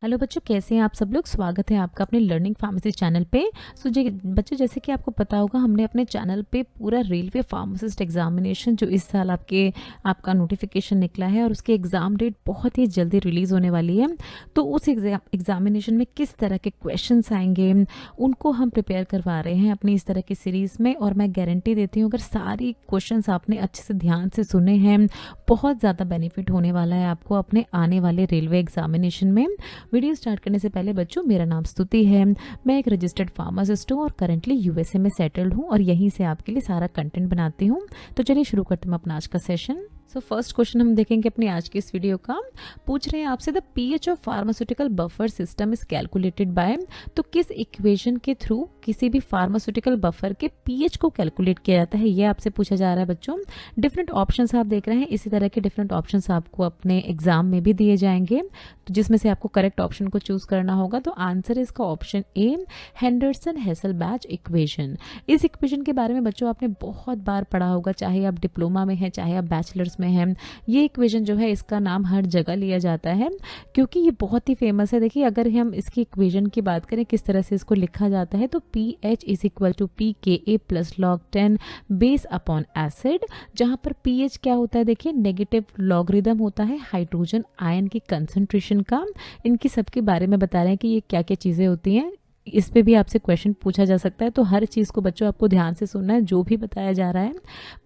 Hello बच्चों, कैसे हैं आप सब लोग। स्वागत है आपका अपने लर्निंग फार्मेसी चैनल पे। बच्चों, जैसे कि आपको पता होगा, हमने अपने चैनल पे पूरा रेलवे फार्मासिस्ट एग्जामिनेशन जो इस साल आपका नोटिफिकेशन निकला है और उसकी एग्ज़ाम डेट बहुत ही जल्दी रिलीज़ होने वाली है। तो उस एग्जामिनेशन में किस तरह के क्वेश्चंस आएंगे उनको हम प्रिपेयर करवा रहे हैं अपनी इस तरह की सीरीज़ में। और मैं गारंटी देती हूँ, अगर सारी क्वेश्चंस आपने अच्छे से ध्यान से सुने हैं, बहुत ज़्यादा बेनिफिट होने वाला है आपको अपने आने वाले रेलवे एग्जामिनेशन में। वीडियो स्टार्ट करने से पहले बच्चों, मेरा नाम स्तुति है। मैं एक रजिस्टर्ड फार्मासिस्ट हूँ और करंटली यूएसए में सेटल्ड हूँ और यहीं से आपके लिए सारा कंटेंट बनाती हूँ। तो चलिए शुरू करते हैं अपना आज का सेशन। फर्स्ट क्वेश्चन हम देखेंगे अपनी आज की इस वीडियो का। पूछ रहे हैं आपसे, the pH of pharmaceutical buffer system is calculated by. तो किस इक्वेशन के थ्रू किसी भी फार्मास्यूटिकल बफर के पीएच को कैलकुलेट किया जाता है, ये आपसे पूछा जा रहा है बच्चों। डिफरेंट ऑप्शंस आप देख रहे हैं, इसी तरह के डिफरेंट ऑप्शंस आपको अपने एग्जाम में भी दिए जाएंगे, तो जिसमें से आपको करेक्ट ऑप्शन को चूज करना होगा। तो आंसर इसका ऑप्शन ए, हेंडरसन-हेसलबैच इक्वेशन। इस इक्वेशन के बारे में बच्चों आपने बहुत बार पढ़ा होगा, चाहे आप डिप्लोमा में हैं चाहे आप बैचलर्स में हैं। ये इक्वेशन जो है, इसका नाम हर जगह लिया जाता है क्योंकि ये बहुत ही फेमस है। देखिए, अगर हम इसकी इक्वेशन की बात करें किस तरह से इसको लिखा जाता है, तो pH is equal to pKa plus log 10 base upon acid, जहाँ पर pH क्या होता है, देखिए नेगेटिव लॉगरिदम होता है हाइड्रोजन आयन की कंसंट्रेशन का। इनकी सबके बारे में बता रहे हैं कि ये क्या क्या चीज़ें होती हैं। इस पे भी आपसे क्वेश्चन पूछा जा सकता है, तो हर चीज़ को बच्चों आपको ध्यान से सुनना है जो भी बताया जा रहा है।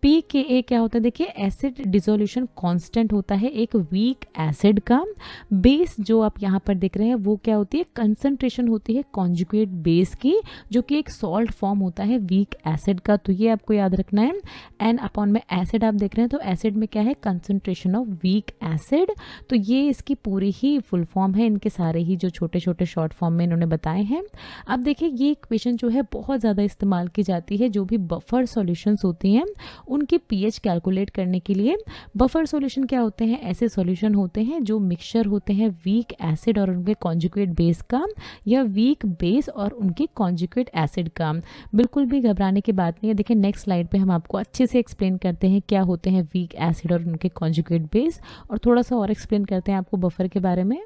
pKa क्या होता है, देखिए एसिड डिसोल्यूशन कांस्टेंट होता है एक वीक एसिड का। बेस जो आप यहाँ पर देख रहे हैं वो क्या होती है, कंसंट्रेशन होती है कॉन्जुगेट बेस की, जो कि एक सॉल्ट फॉर्म होता है वीक एसिड का। तो ये आपको याद रखना है। एन अपॉन में एसिड आप देख रहे हैं, तो एसिड में क्या है, कंसंट्रेशन ऑफ वीक एसिड। तो ये इसकी पूरी ही फुल फॉर्म है, इनके सारे ही जो छोटे छोटे शॉर्ट फॉर्म में इन्होंने बताए हैं। अब देखिए, ये इक्वेशन जो है बहुत ज़्यादा इस्तेमाल की जाती है जो भी बफर सॉल्यूशंस होती हैं उनके पीएच कैलकुलेट करने के लिए। बफर सॉल्यूशन क्या होते हैं, ऐसे सॉल्यूशन होते हैं जो मिक्सचर होते हैं वीक एसिड और उनके कॉन्जुगेट बेस का, या वीक बेस और उनके कॉन्जुगेट एसिड का। बिल्कुल भी घबराने की बात नहीं है। देखिए, नेक्स्ट स्लाइड पे हम आपको अच्छे से एक्सप्लेन करते हैं क्या होते हैं वीक एसिड और उनके कॉन्जुगेट बेस, और थोड़ा सा और एक्सप्लेन करते हैं आपको बफर के बारे में।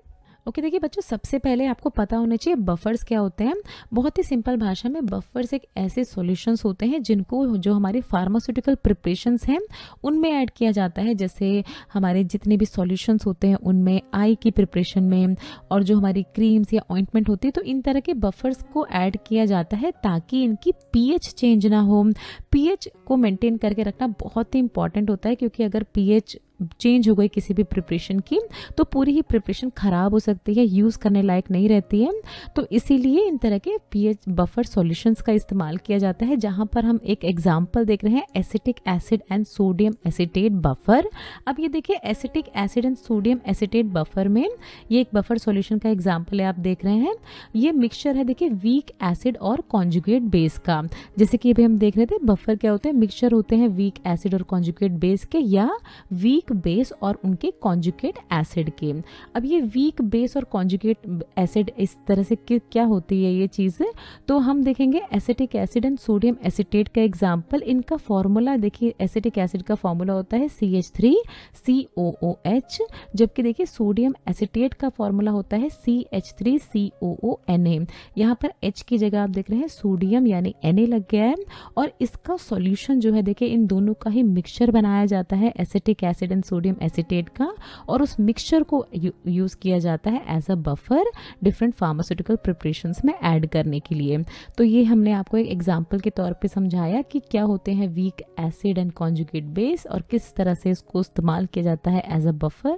ओके, देखिए बच्चों, सबसे पहले आपको पता होना चाहिए बफर्स क्या होते हैं। बहुत ही सिंपल भाषा में बफर्स एक ऐसे सॉल्यूशंस होते हैं जिनको जो हमारी फार्मास्यूटिकल प्रिपरेशंस हैं उनमें ऐड किया जाता है। जैसे हमारे जितने भी सॉल्यूशंस होते हैं उनमें, आई की प्रिपरेशन में, और जो हमारी क्रीम्स या ऑइंटमेंट होती है, तो इन तरह के बफर्स को ऐड किया जाता है ताकि इनकी पीएच चेंज ना हो। पीएच को मेंटेन करके रखना बहुत ही इंपॉर्टेंट होता है, क्योंकि अगर पीएच चेंज हो गई किसी भी प्रिपरेशन की तो पूरी ही प्रिपरेशन ख़राब हो सकती है, यूज़ करने लायक नहीं रहती है। तो इसीलिए इन तरह के पीएच बफर सॉल्यूशंस का इस्तेमाल किया जाता है। जहाँ पर हम एक एग्जांपल देख रहे हैं, acetic acid and sodium acetate buffer. अब ये देखिए, acetic acid and sodium acetate buffer में ये एक बफर सॉल्यूशन का एग्जाम्पल है, आप देख रहे हैं। ये मिक्सचर है, देखिए वीक एसिड और कॉन्जुगेट बेस का। जैसे कि अभी हम देख रहे थे, बफर क्या होते हैं, मिक्सचर होते हैं वीक एसिड और कॉन्जुगेट बेस के, या वीक बेस और उनके कॉन्जुगेट एसिड के। अब ये वीक बेस और कॉन्जुगेट एसिड इस तरह से क्या होती है ये चीज़, तो हम देखेंगे acetic acid and sodium acetate का एग्जांपल। इनका फॉर्मूला देखिए, एसिटिक एसिड का फॉर्मूला होता है CH3COOH, जबकि देखिए सोडियम एसीटेट का फॉर्मूला होता है CH3COONA। यहाँ पर H की जगह आप देख रहे हैं सोडियम यानी Na लग गया है, और इसका सॉल्यूशन जो है देखिए इन दोनों का ही मिक्सचर बनाया जाता है, एसिटिक एसिड सोडियम एसीटेट का, और उस मिक्सचर को यूज़ किया जाता है as a buffer different pharmaceutical preparations में ऐड करने के लिए। तो ये हमने आपको एक एग्जांपल के तौर पे समझाया कि क्या होते हैं weak acid and conjugate base और किस तरह से इसको इस्तेमाल किया जाता है as a buffer.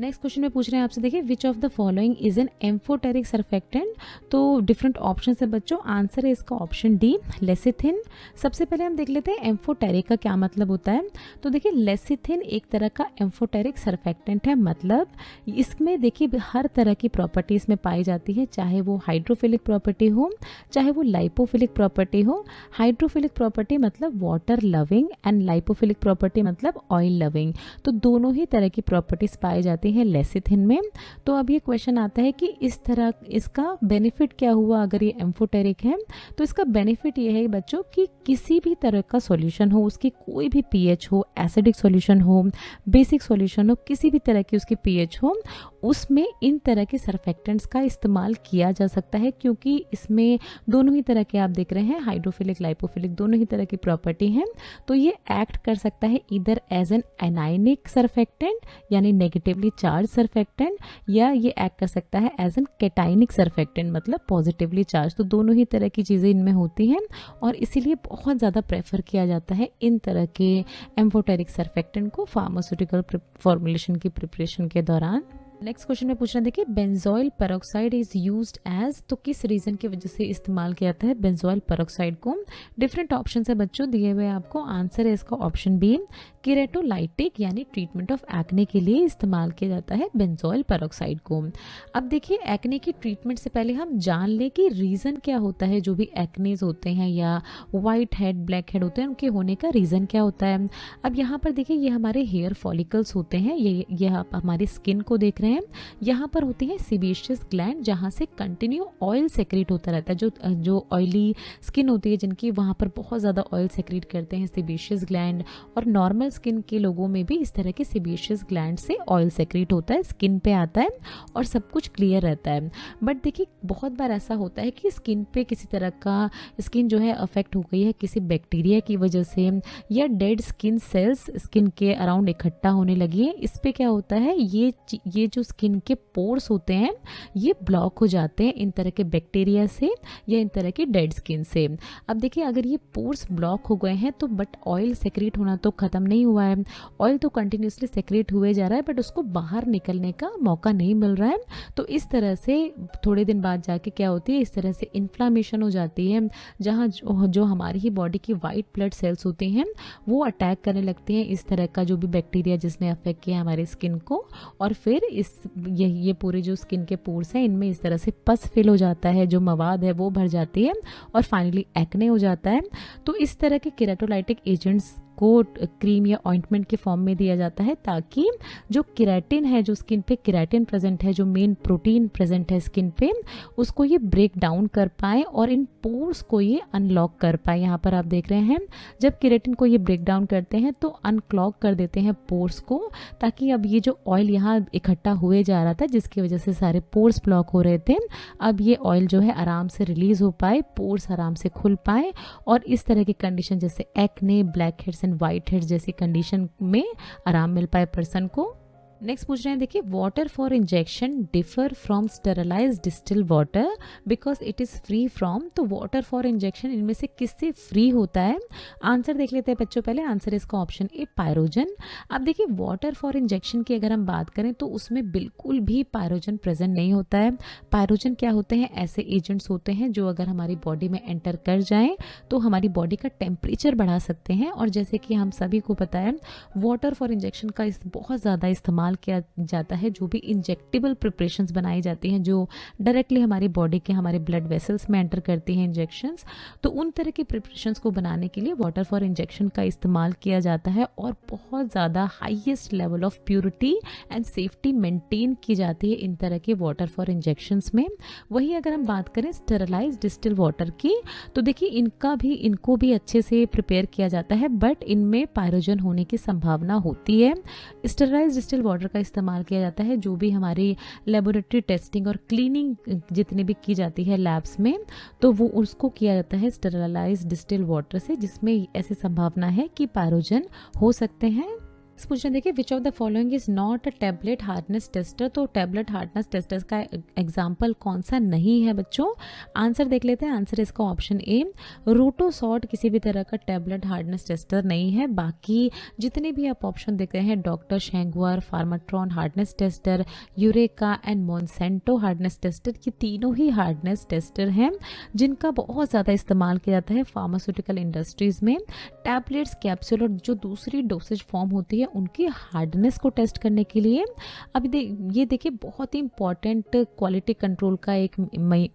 Next question में पूछ रहे हैं आपसे, देखिए which of the following is an amphoteric surfactant. तो डिफरेंट ऑप्शन है बच्चों, आंसर है इसका ऑप्शन डी, लेसिथिन। सबसे पहले हम देख लेते हैं एम्फोटेरिक का क्या मतलब होता है। तो देखिए, लेसिथिन एक तरह का एम्फोटेरिक सरफेक्टेंट है, मतलब इसमें देखिए हर तरह की प्रॉपर्टीज में पाई जाती है, चाहे वो हाइड्रोफिलिक प्रॉपर्टी हो चाहे वो लाइपोफिलिक प्रॉपर्टी हो। हाइड्रोफिलिक प्रॉपर्टी मतलब water loving and lipophilic property मतलब ऑयल लविंग। तो दोनों ही तरह की प्रॉपर्टीज पाई जाती जाती हैं लेसिथिन में। तो अब ये क्वेश्चन आता है कि इस तरह इसका बेनिफिट क्या हुआ अगर ये एम्फोटेरिक है। तो इसका बेनिफिट ये है बच्चों कि किसी भी तरह का सॉल्यूशन हो, उसकी कोई भी पीएच हो, एसिडिक सॉल्यूशन हो, बेसिक सॉल्यूशन हो, किसी भी तरह की उसकी पीएच हो, उसमें इन तरह के सर्फेक्टेंट्स का इस्तेमाल किया जा सकता है, क्योंकि इसमें दोनों ही तरह के आप देख रहे हैं हाइड्रोफिलिक लाइपोफिलिक दोनों ही तरह की प्रॉपर्टी हैं। तो ये एक्ट कर सकता है इधर एज एन एनायनिक सर्फेक्टेंट यानी नेगेटिवली चार्ज सर्फेक्टेंट, या ये एक्ट कर सकता है एज एन कैटाइनिक सर्फेक्टेंट मतलब पॉजिटिवली चार्ज। तो दोनों ही तरह की चीज़ें इनमें होती हैं और इसीलिए बहुत ज़्यादा प्रेफर किया जाता है इन तरह के एम्फोटेरिक सर्फेक्टेंट को फार्मास्यूटिकल फॉर्मुलेशन की प्रिपरेशन के दौरान। नेक्स्ट क्वेश्चन में पूछना, देखिए benzoyl peroxide is used as, तो किस रीजन की वजह से इस्तेमाल किया जाता है बेंजोइल पेरोक्साइड को। डिफरेंट ऑप्शन है बच्चों दिए हुए आपको, आंसर है इसका ऑप्शन बी केरेटोलाइटिक यानी ट्रीटमेंट ऑफ एक्ने के लिए इस्तेमाल किया जाता है बेंजोइल पेरोक्साइड को। अब देखिए एक्ने की ट्रीटमेंट से पहले हम जान लें कि रीज़न क्या होता है, जो भी एक्नेज होते हैं या वाइट हेड ब्लैक हेड होते हैं उनके होने का रीज़न क्या होता है। अब यहाँ पर देखिए ये हमारे हेयर फॉलिकल्स होते हैं, ये आप हमारी स्किन को देख रहे हैं। यहाँ पर होती है सीबेशियस ग्लैंड जहाँ से कंटिन्यू ऑयल सेक्रेट होता रहता है। जो ऑयली स्किन होती है जिनकी, वहाँ पर बहुत ज़्यादा ऑयल सेक्रेट करते हैं सीबेशियस ग्लैंड, और नॉर्मल स्किन के लोगों में भी इस तरह के सीबेशियस ग्लैंड से ऑयल सेक्रेट होता है, स्किन पे आता है और सब कुछ क्लियर रहता है। बट देखिए बहुत बार ऐसा होता है कि स्किन पे किसी तरह का स्किन जो है अफेक्ट हो गई है किसी बैक्टीरिया की वजह से, या डेड स्किन सेल्स स्किन के अराउंड इकट्ठा होने लगी है। इस पे क्या होता है, ये जो स्किन के पोर्स होते हैं ये ब्लॉक हो जाते हैं इन तरह के बैक्टीरिया से या इन तरह की डेड स्किन से। अब देखिए अगर ये पोर्स ब्लॉक हो गए हैं तो बट ऑयल सेक्रेट होना तो ख़त्म नहीं हुआ है, ऑयल तो कंटिन्यूसली सेक्रेट हुए जा रहा है बट उसको बाहर निकलने का मौका नहीं मिल रहा है। तो इस तरह से थोड़े दिन बाद जाके क्या होती है, इस तरह से इन्फ्लामेशन हो जाती है, जहाँ जो हमारी ही बॉडी की वाइट ब्लड सेल्स होती हैं वो अटैक करने लगती हैं इस तरह का जो भी बैक्टीरिया जिसने अफेक्ट किया हमारी स्किन को, और फिर ये पूरे जो स्किन के पोर्स हैं इनमें इस तरह से पस फिल हो जाता है, जो मवाद है वो भर जाती है और फाइनली एक्ने हो जाता है। तो इस तरह के केराटोलाइटिक एजेंट्स को क्रीम या ऑइंटमेंट के फॉर्म में दिया जाता है ताकि जो केराटिन है, जो स्किन पे केराटिन प्रेजेंट है, जो मेन प्रोटीन प्रेजेंट है स्किन पे, उसको ये ब्रेक डाउन कर पाए और इन पोर्स को ये अनलॉक कर पाए। यहाँ पर आप देख रहे हैं जब केराटिन को ये ब्रेक डाउन करते हैं तो अनक्लॉग कर देते हैं पोर्स को, ताकि अब ये जो ऑयल यहाँ इकट्ठा हुए जा रहा था जिसकी वजह से सारे पोर्स ब्लॉक हो रहे थे, अब ये ऑयल जो है आराम से रिलीज हो पाए, पोर्स आराम से खुल पाए और इस तरह की कंडीशन जैसे acne, black heads and white heads जैसी कंडीशन में आराम मिल पाए पर्सन को। नेक्स्ट पूछ रहे हैं, देखिए water for injection differ from sterilise distil water because it is free from. तो वाटर फॉर इंजेक्शन इनमें से किससे फ्री होता है, आंसर देख लेते हैं बच्चों। पहले आंसर इसका ऑप्शन ए पायरोजन। अब देखिए वाटर फॉर इंजेक्शन की अगर हम बात करें तो उसमें बिल्कुल भी पायरोजन प्रेजेंट नहीं होता है। पायरोजन क्या होते हैं, ऐसे एजेंट्स होते हैं जो अगर हमारी बॉडी में एंटर कर जाएं तो हमारी बॉडी का टेम्परेचर बढ़ा सकते हैं, और जैसे कि हम सभी को पता है वाटर फॉर इंजेक्शन का बहुत ज़्यादा इस्तेमाल किया जाता है। जो भी इंजेक्टेबल प्रिपरेशंस बनाई जाती हैं जो डायरेक्टली हमारी बॉडी के हमारे ब्लड वेसल्स में एंटर करती हैं इंजेक्शंस, तो उन तरह के प्रिपरेशंस को बनाने के लिए वाटर फॉर इंजेक्शन का इस्तेमाल किया जाता है और बहुत ज़्यादा highest level of purity and safety maintain की जाती है इन तरह के वाटर फॉर इंजेक्शंस में। वहीं अगर हम बात करें स्टेरलाइज डिस्टिल वाटर की, तो देखिए इनको भी अच्छे से प्रिपेयर किया जाता है बट इनमें पायरोजन होने की संभावना होती है। स्टेरलाइज डिस्टिल वाटर का इस्तेमाल किया जाता है जो भी हमारी लेबोरेटरी टेस्टिंग और क्लीनिंग जितनी भी की जाती है लैब्स में, तो वो उसको किया जाता है स्टेरलाइज डिस्टिल वाटर से, जिसमें ऐसी संभावना है कि पायरोजन हो सकते हैं। पूछना देखिए which of the following is not a tablet hardness tester. तो टैबलेट हार्डनेस टेस्टर का एग्जाम्पल कौन सा नहीं है बच्चों, आंसर देख लेते हैं। आंसर इसका ऑप्शन ए रोटोसॉर्ट किसी भी तरह का टैबलेट हार्डनेस टेस्टर नहीं है। बाकी जितने भी आप ऑप्शन देख रहे हैं, doctor Schleuniger, Pharmatron hardness tester, Eureka and Monsanto hardness tester, ये तीनों ही हार्डनेस टेस्टर हैं जिनका बहुत ज़्यादा इस्तेमाल किया जाता है फार्मास्यूटिकल इंडस्ट्रीज़ में। टैबलेट्स, कैप्सूल और जो दूसरी डोसेज फॉर्म होती है उनकी हार्डनेस को टेस्ट करने के लिए अभी ये देखिए बहुत ही इंपॉर्टेंट क्वालिटी कंट्रोल का एक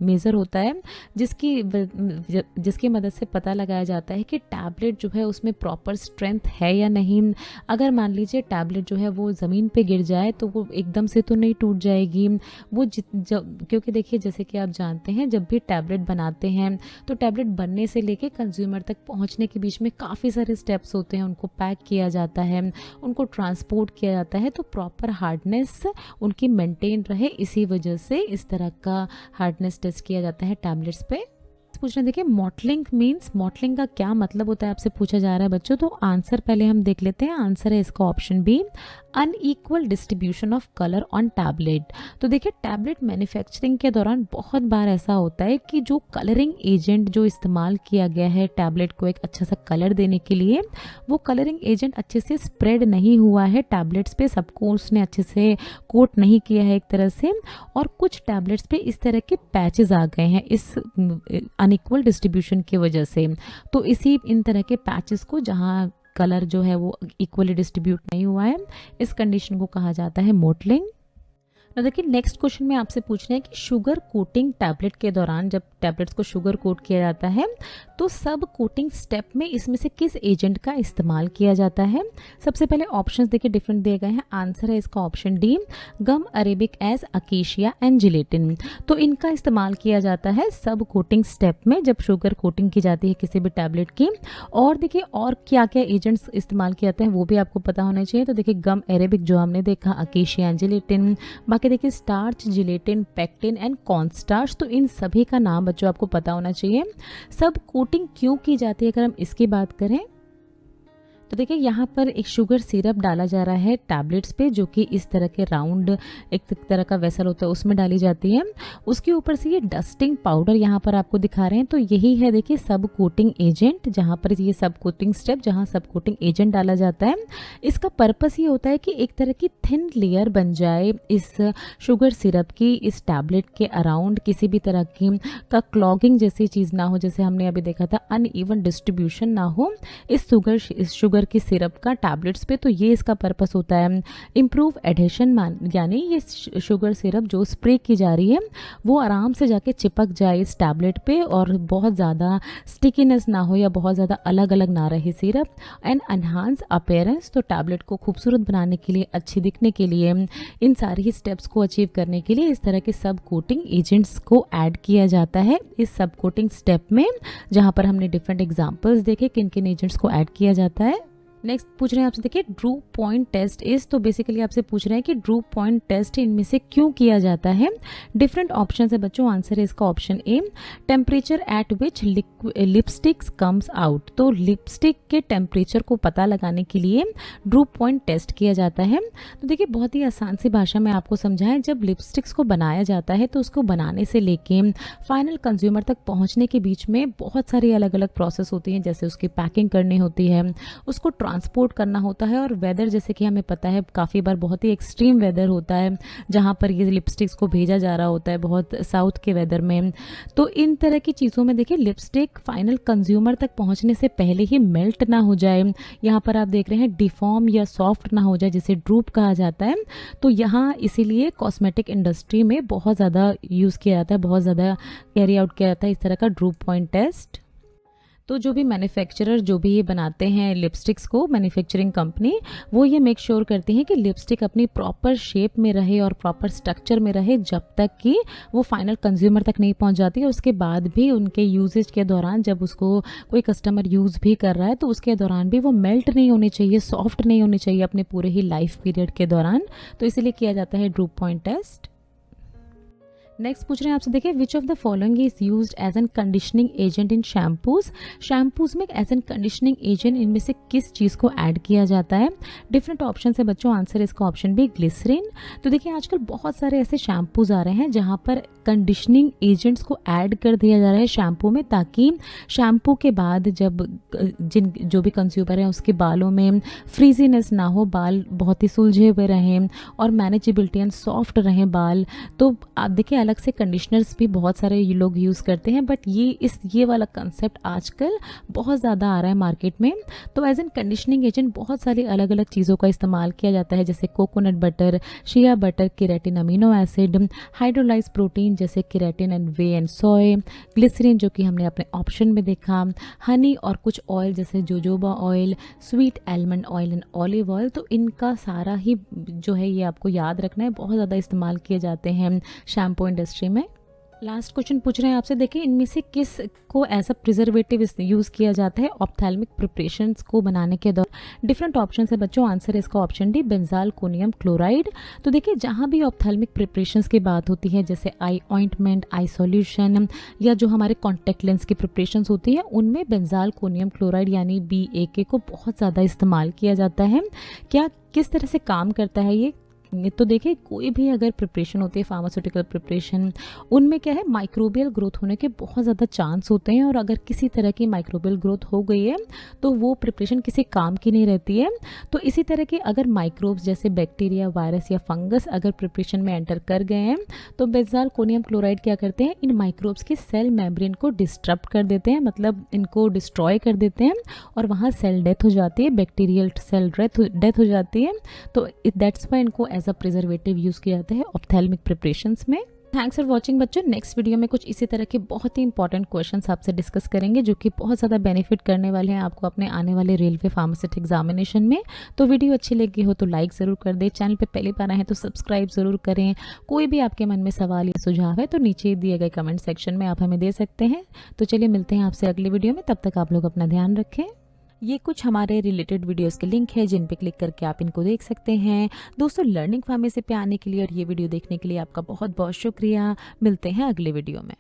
मेज़र होता है जिसकी मदद से पता लगाया जाता है कि टैबलेट जो है उसमें प्रॉपर स्ट्रेंथ है या नहीं। अगर मान लीजिए टैबलेट जो है वो ज़मीन पे गिर जाए तो वो एकदम से तो नहीं टूट जाएगी, वो क्योंकि देखिए जैसे कि आप जानते हैं जब भी टैबलेट बनाते हैं तो टैबलेट बनने से लेके कंज्यूमर तक पहुंचने के बीच में काफ़ी सारे स्टेप्स होते हैं। उनको पैक किया जाता है, उनको ट्रांसपोर्ट किया जाता है, तो प्रॉपर हार्डनेस उनकी मेंटेन रहे, इसी वजह से इस तरह का हार्डनेस टेस्ट किया जाता है टैबलेट्स पे। पूछ रहे देखिए मॉटलिंग का क्या मतलब होता है आपसे पूछा जा रहा है बच्चों। तो आंसर पहले हम देख लेते हैं। आंसर है इसका option B, unequal distribution of colour on tablet. तो देखिए टैबलेट मैन्युफैक्चरिंग के दौरान बहुत बार ऐसा होता है कि जो कलरिंग एजेंट जो इस्तेमाल किया गया है टैबलेट को एक अच्छा सा कलर देने के लिए, वो कलरिंग एजेंट अच्छे से स्प्रेड नहीं हुआ है टैबलेट्स पे, सबको उसने अच्छे से कोट नहीं किया है एक तरह से, और कुछ टैबलेट्स पे इस तरह के पैचेस आ गए हैं इस अनइक्वल डिस्ट्रीब्यूशन की वजह से। तो इन तरह के पैचेस को, जहाँ कलर जो है वो इक्वली डिस्ट्रीब्यूट नहीं हुआ है, इस कंडीशन को कहा जाता है मोटलिंग। देखिए नेक्स्ट क्वेश्चन में आपसे पूछ रहे हैं कि शुगर कोटिंग टैबलेट के दौरान जब टैबलेट्स को शुगर कोट किया जाता है तो सब कोटिंग स्टेप में इसमें से किस एजेंट का इस्तेमाल किया जाता है। सबसे पहले ऑप्शंस देखिए डिफरेंट दिए गए हैं। आंसर है इसका option D, gum arabic as acacia and gelatin. तो इनका इस्तेमाल किया जाता है सब कोटिंग स्टेप में जब शुगर कोटिंग की जाती है किसी भी टैबलेट की। और देखिए और क्या क्या एजेंट्स इस्तेमाल किए जाते हैं वो भी आपको पता होना चाहिए। तो देखिए गम अरेबिक जो हमने देखा, अकेशिया एंड जिलेटिन, बाकी देखिए starch, gelatin, pectin and corn starch. तो इन सभी का नाम बच्चों आपको पता होना चाहिए। सब कोटिंग क्यों की जाती है अगर हम इसकी बात करें तो देखिए यहाँ पर एक शुगर सिरप डाला जा रहा है टैबलेट्स पे, जो कि इस तरह के राउंड एक तरह का वेसल होता है उसमें डाली जाती है। उसके ऊपर से ये डस्टिंग पाउडर यहाँ पर आपको दिखा रहे हैं। तो यही है देखिए सब कोटिंग एजेंट, जहाँ पर ये सब कोटिंग स्टेप जहाँ सब कोटिंग एजेंट डाला जाता है। इसका पर्पस ये होता है कि एक तरह की थिन लेयर बन जाए इस शुगर सिरप की, इस टैबलेट के अराउंड किसी भी तरह की का क्लॉगिंग जैसी चीज़ ना हो, जैसे हमने अभी देखा था अनइवन डिस्ट्रीब्यूशन ना हो इस शुगर की सिरप का टैबलेट्स पे। तो ये इसका पर्पस होता है। इम्प्रूव एडहेशन, यानी ये शुगर सिरप जो स्प्रे की जा रही है वो आराम से जाके चिपक जाए इस टैबलेट पे और बहुत ज़्यादा स्टिकीनेस ना हो या बहुत ज़्यादा अलग अलग ना रहे सिरप। एंड एनहांस अपीयरेंस, तो टैबलेट को खूबसूरत बनाने के लिए, अच्छी दिखने के लिए, इन सारी स्टेप्स को अचीव करने के लिए इस तरह के सब कोटिंग एजेंट्स को ऐड किया जाता है इस सब कोटिंग स्टेप में, जहाँ पर हमने डिफरेंट एग्जाम्पल्स देखे किन किन एजेंट्स को ऐड किया जाता है। नेक्स्ट पूछ रहे हैं आपसे देखिए ड्रू पॉइंट टेस्ट इज। तो बेसिकली आपसे पूछ रहे हैं कि ड्रू पॉइंट टेस्ट इनमें से क्यों किया जाता है। डिफरेंट ऑप्शन है बच्चों। आंसर है इसका option A, temperature at which lipsticks comes out. तो लिपस्टिक के टेम्परेचर को पता लगाने के लिए ड्रू पॉइंट टेस्ट किया जाता है। तो देखिए बहुत ही आसान सी भाषा में आपको समझाएं, जब लिपस्टिक्स को बनाया जाता है तो उसको बनाने से लेके फाइनल कंज्यूमर तक पहुँचने के बीच में बहुत सारी अलग अलग प्रोसेस होती हैं, जैसे उसकी पैकिंग करनी होती है, उसको ट्रांसपोर्ट करना होता है, और वेदर जैसे कि हमें पता है काफ़ी बार बहुत ही एक्सट्रीम वेदर होता है जहाँ पर ये लिपस्टिक्स को भेजा जा रहा होता है बहुत साउथ के वेदर में। तो इन तरह की चीज़ों में देखिए लिपस्टिक फाइनल कंज्यूमर तक पहुँचने से पहले ही मेल्ट ना हो जाए, यहाँ पर आप देख रहे हैं डिफॉर्म या सॉफ्ट ना हो जाए, जिसे ड्रूप कहा जाता है। तो यहाँ इसीलिए कॉस्मेटिक इंडस्ट्री में बहुत ज़्यादा यूज़ किया जाता है, बहुत ज़्यादा कैरी आउट किया जाता है इस तरह का ड्रूप पॉइंट टेस्ट। तो जो भी मैन्युफैक्चरर जो भी ये बनाते हैं लिपस्टिक्स को, मैन्युफैक्चरिंग कंपनी, वो ये मेक श्योर करती हैं कि लिपस्टिक अपनी प्रॉपर शेप में रहे और प्रॉपर स्ट्रक्चर में रहे जब तक कि वो फाइनल कंज्यूमर तक नहीं पहुंच जाती है। उसके बाद भी उनके यूजेज के दौरान जब उसको कोई कस्टमर यूज़ भी कर रहा है तो उसके दौरान भी वो मेल्ट नहीं होनी चाहिए, सॉफ्ट नहीं होनी चाहिए अपने पूरे ही लाइफ पीरियड के दौरान। तो इसीलिए किया जाता है ड्रूप पॉइंट टेस्ट। नेक्स्ट पूछ रहे हैं आपसे देखिए which of the following is used as an conditioning agent in shampoos. Shampoos में एज एन कंडीशनिंग एजेंट इनमें से किस चीज़ को ऐड किया जाता है। डिफरेंट ऑप्शन है बच्चों। आंसर है इसका ऑप्शन बी, ग्लिसरीन। तो देखिए आजकल बहुत सारे ऐसे शैम्पूज आ रहे हैं जहाँ पर कंडीशनिंग एजेंट्स को ऐड कर दिया जा रहा है शैम्पू में, ताकि शैम्पू के बाद जब जो भी कंज्यूमर है उसके बालों में फ्रीजीनेस ना हो, बाल बहुत ही सुलझे हुए रहें और मैनेजेबिलिटी एंड सॉफ्ट रहें बाल। तो आप देखिए अलग से कंडीशनर्स भी बहुत सारे ये लोग यूज़ करते हैं, बट ये वाला कंसेप्ट आजकल बहुत ज़्यादा आ रहा है मार्केट में। तो एज एन कंडीशनिंग एजेंट बहुत सारी अलग अलग चीज़ों का इस्तेमाल किया जाता है, जैसे coconut butter, shea butter, keratin amino acid, hydrolyse protein जैसे keratin and whey and soy, glycerine जो कि हमने अपने ऑप्शन में देखा, हनी और कुछ ऑयल जैसे jojoba oil, sweet almond oil and olive oil. तो इनका सारा ही जो है ये आपको याद रखना है, बहुत ज़्यादा इस्तेमाल किए जाते हैं शैम्पू इंडस्ट्री में। लास्ट क्वेश्चन पूछ रहे हैं आपसे, देखिए इनमें से किस को एज अ प्रिजर्वेटिव यूज़ किया जाता है ऑप्थेल्मिक प्रिपरेशंस को बनाने के दौरान। डिफरेंट ऑप्शन है बच्चों, आंसर है इसका ऑप्शन डी, बेंजालकोनियम क्लोराइड। तो देखिए जहाँ भी ऑप्थेल्मिक प्रिपरेशंस की बात होती है, जैसे आई ऑइंटमेंट, आई सॉल्यूशन या जो हमारे कॉन्टैक्ट लेंस की प्रिपरेशंस होती है, उनमें बेंजालकोनियम क्लोराइड यानी BAK को बहुत ज़्यादा इस्तेमाल किया जाता है। क्या किस तरह से काम करता है ये? तो देखिए कोई भी अगर प्रिपरेशन होती है फार्मास्यूटिकल प्रिपरेशन, उनमें क्या है माइक्रोबियल ग्रोथ होने के बहुत ज़्यादा चांस होते हैं, और अगर किसी तरह की माइक्रोबियल ग्रोथ हो गई है तो वो प्रिपरेशन किसी काम की नहीं रहती है। तो इसी तरह के अगर माइक्रोब्स जैसे बैक्टीरिया, वायरस या फंगस अगर प्रिपरेशन में एंटर कर गए हैं तो बेंजालकोनियम क्लोराइड क्या करते हैं, इन माइक्रोब्स की सेल मेम्ब्रेन को डिस्टर्ब कर देते हैं, मतलब इनको डिस्ट्रॉय कर देते हैं, और वहाँ सेल डेथ हो जाती है, बैक्टीरियल सेल डेथ हो जाती है। तो दैट्स वाई इनको एज अ प्रिजर्वेटिव यूज़ किया जाता है ऑप्थेल्मिक प्रिपरेशंस में। थैंक्स फॉर वॉचिंग बच्चों। नेक्स्ट वीडियो में कुछ इसी तरह के बहुत ही इंपॉर्टेंट क्वेश्चंस आपसे डिस्कस करेंगे, जो कि बहुत ज़्यादा बेनिफिट करने वाले हैं आपको अपने आने वाले रेलवे फार्मासिस्ट एग्जामिनेशन में। तो वीडियो अच्छी लगी हो तो लाइक ज़रूर कर दें, चैनल पे पहली बार आए हैं तो सब्सक्राइब ज़रूर करें। कोई भी आपके मन में सवाल या सुझाव है तो नीचे दिए गए कमेंट सेक्शन में आप हमें दे सकते हैं। तो चलिए मिलते हैं आपसे अगली वीडियो में, तब तक आप लोग अपना ध्यान रखें। ये कुछ हमारे रिलेटेड वीडियोस के लिंक है जिन पे क्लिक करके आप इनको देख सकते हैं। दोस्तों लर्निंग फार्मेसी पे आने के लिए और ये वीडियो देखने के लिए आपका बहुत बहुत शुक्रिया। मिलते हैं अगले वीडियो में।